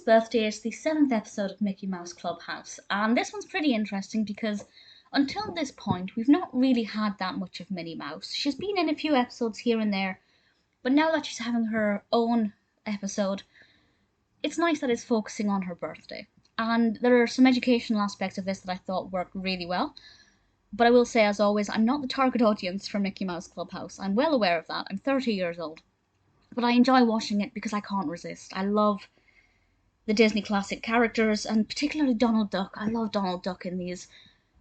birthday. It's the 7th episode of Mickey Mouse Clubhouse, and this one's pretty interesting because until this point we've not really had that much of Minnie Mouse. She's been in a few episodes here and there, but now that she's having her own episode, it's nice that it's focusing on her birthday. And there are some educational aspects of this that I thought worked really well. But I will say, as always, I'm not the target audience for Mickey Mouse Clubhouse. I'm well aware of that. I'm 30 years old. But I enjoy watching it because I can't resist. I love the Disney classic characters, and particularly Donald Duck. I love Donald Duck in these.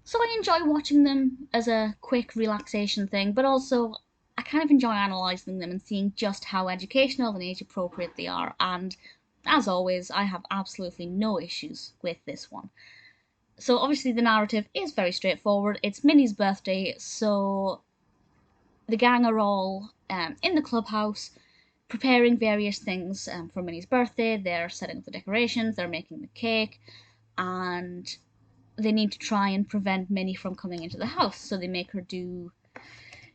So I enjoy watching them as a quick relaxation thing, but also I kind of enjoy analysing them and seeing just how educational and age appropriate they are. And as always, I have absolutely no issues with this one. So obviously the narrative is very straightforward. It's Minnie's birthday, so the gang are all in the clubhouse preparing various things for Minnie's birthday. They're setting up the decorations, they're making the cake, and they need to try and prevent Minnie from coming into the house. So they make her do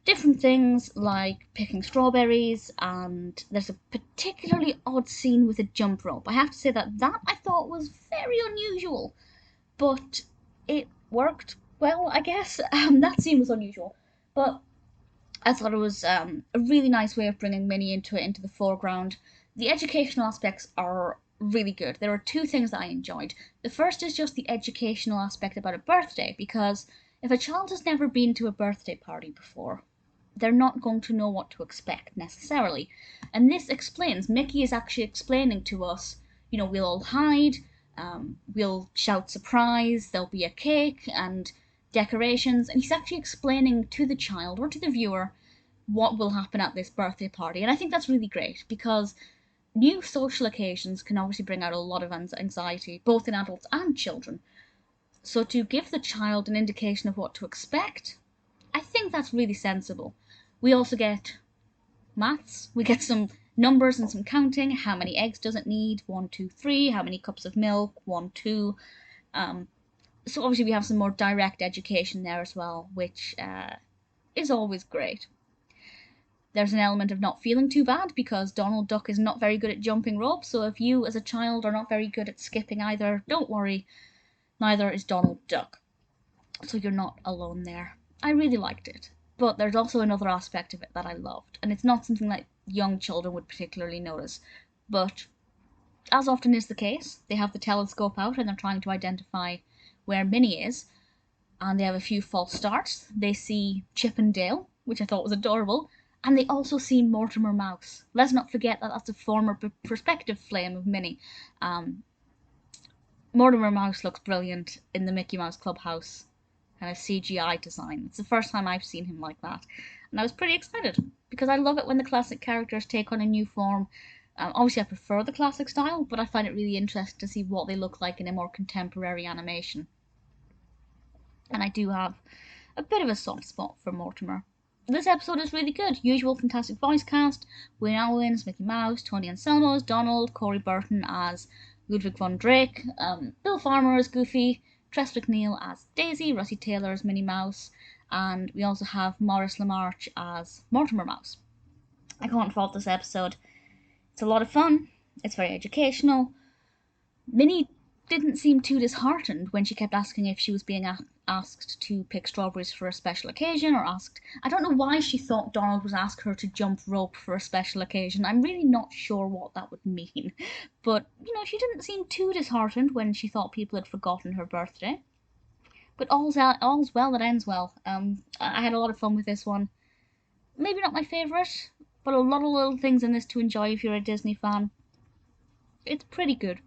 different things like picking strawberries, and there's a particularly odd scene with a jump rope. I have to say that I thought was very unusual, but it worked well, I guess. That scene was unusual, but I thought it was a really nice way of bringing Minnie into the foreground. The educational aspects are really good. There are two things that I enjoyed. The first is just the educational aspect about a birthday, because if a child has never been to a birthday party before, they're not going to know what to expect necessarily. And this explains, Mickey is actually explaining to us, we'll all hide, we'll shout surprise, there'll be a cake and decorations, and he's actually explaining to the child or to the viewer what will happen at this birthday party. And I think that's really great, because new social occasions can obviously bring out a lot of anxiety, both in adults and children. So to give the child an indication of what to expect, I think that's really sensible. We also get maths, we get some numbers and some counting. How many eggs does it need? 1, 2, 3. How many cups of milk? 1, 2. So obviously we have some more direct education there as well, which is always great. There's an element of not feeling too bad, because Donald Duck is not very good at jumping rope, so if you as a child are not very good at skipping either, don't worry, neither is Donald Duck. So you're not alone there. I really liked it. But there's also another aspect of it that I loved, and it's not something that young children would particularly notice, but as often is the case, they have the telescope out and they're trying to identify where Minnie is, and they have a few false starts. They see Chip and Dale, which I thought was adorable, and they also see Mortimer Mouse. Let's not forget that that's a former prospective flame of Minnie. Mortimer Mouse looks brilliant in the Mickey Mouse Clubhouse kind of CGI design. It's the first time I've seen him like that, and I was pretty excited, because I love it when the classic characters take on a new form. Obviously I prefer the classic style, but I find it really interesting to see what they look like in a more contemporary animation. And I do have a bit of a soft spot for Mortimer. This episode is really good. Usual fantastic voice cast. Allwine as Mickey Mouse, Tony Anselmo as Donald, Corey Burton as Ludwig von Drake, Bill Farmer as Goofy, Tress MacNeille as Daisy, Russi Taylor as Minnie Mouse, and we also have Maurice LaMarche as Mortimer Mouse. I can't fault this episode. It's a lot of fun. It's very educational. Minnie didn't seem too disheartened when she kept asking if she was being asked to pick strawberries for a special occasion, or asked... I don't know why she thought Donald was asking her to jump rope for a special occasion. I'm really not sure what that would mean. But, she didn't seem too disheartened when she thought people had forgotten her birthday. But all's well that ends well. I had a lot of fun with this one. Maybe not my favourite, but a lot of little things in this to enjoy if you're a Disney fan. It's pretty good.